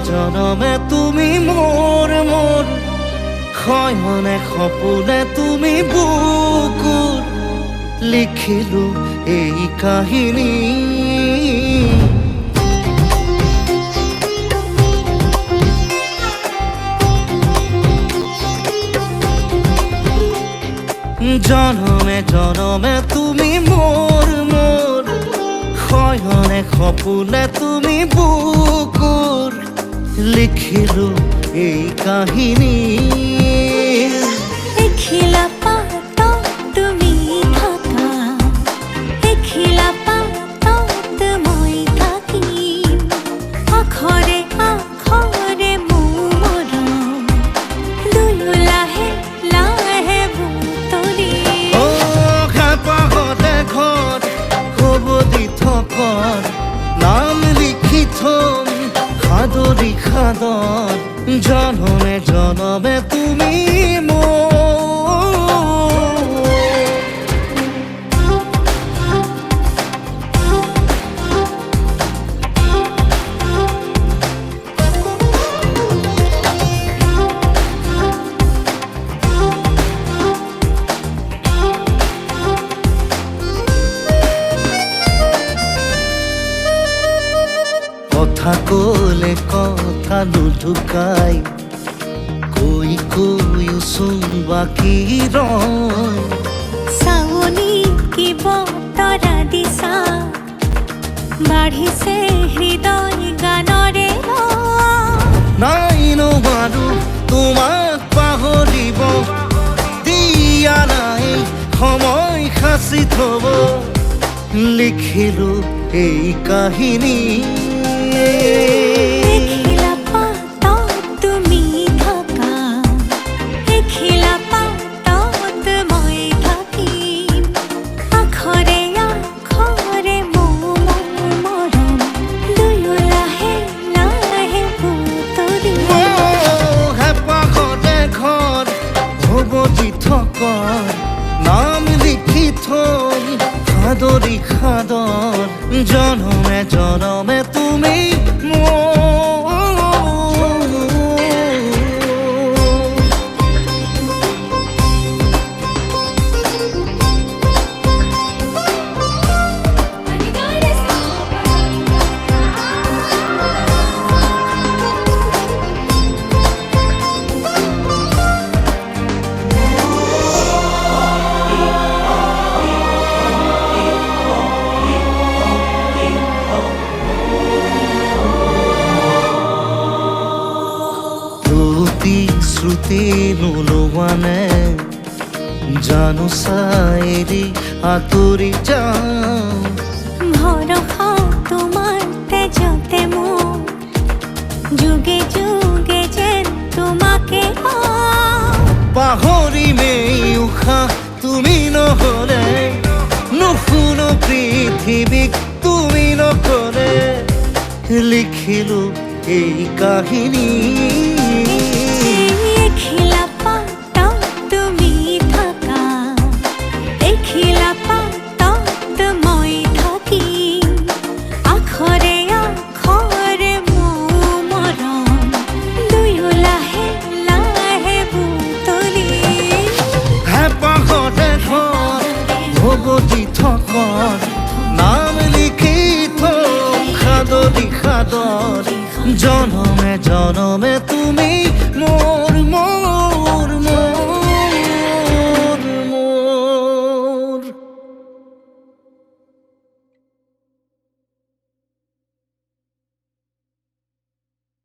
জনমে তুমি মোর মোর শয়নে সপোনে তুমি বুকুৰ লিখিলো এই কাহিনী জনমে জনমে তুমি মোর মোর শয়নে সপোনে তুমি বুকুৰ লিখিলো এই কাহিনী এখিলা পাতত তুমি থাকা এখিলা পাতত মই থাকিম আখৰে আখৰে মোৰ মৰম দুয়ো লাহে লাহে বুটলি হেঁপাহতে ঘৰত হ'ব দি থকৰ নাম লিখি থম সাদৰি সাদৰ জনমে জনমে তুমি মোৰ কথা কলে কথা নুঢুকাই কৈ কৈছোন বাকী ৰয় চাৱনি কি বতৰা দিছা বাঢ়িছে হৃদয় গানৰে নাই নোৱাৰো তোমাক পাহৰিব দিয়া নাই সময় সাঁচি থব লিখিলো এই কাহিনী এখিলা পাতত তুমি থাকা এখিলা পাতত মই থাকিম আখৰে আখৰে মোৰ মৰম দুয়ো লাহে লাহে বুটলি হেঁপাহতে ঘৰ হ'ব দি থকৰ নাম লিখি থম সাদৰি সাদৰ জনমে জনমে তুমি শ্ৰুতি নোলোৱানে জানো চাইৰি আঁতৰি যাওঁ ভৰসা তোমাৰ তেজতে মোৰ যুগে যুগে যেন তোমাকে পাহৰিমেই উশাহ তুমি নহ'লে নুশুনো পৃথিৱীক তুমি নকলে লিখিলো এই কাহিনী এখিলা পাতত তুমি থাকা এখিলা পাতত মই থাকিম আখৰে আখৰে মোৰ মৰম দুয়ো লাহে লাহে বুটলি হেঁপাহতে ঘৰ হ'ব দি থকৰ নাম লিখি থম সাদৰি সাদৰ জনমে জনমে তুমি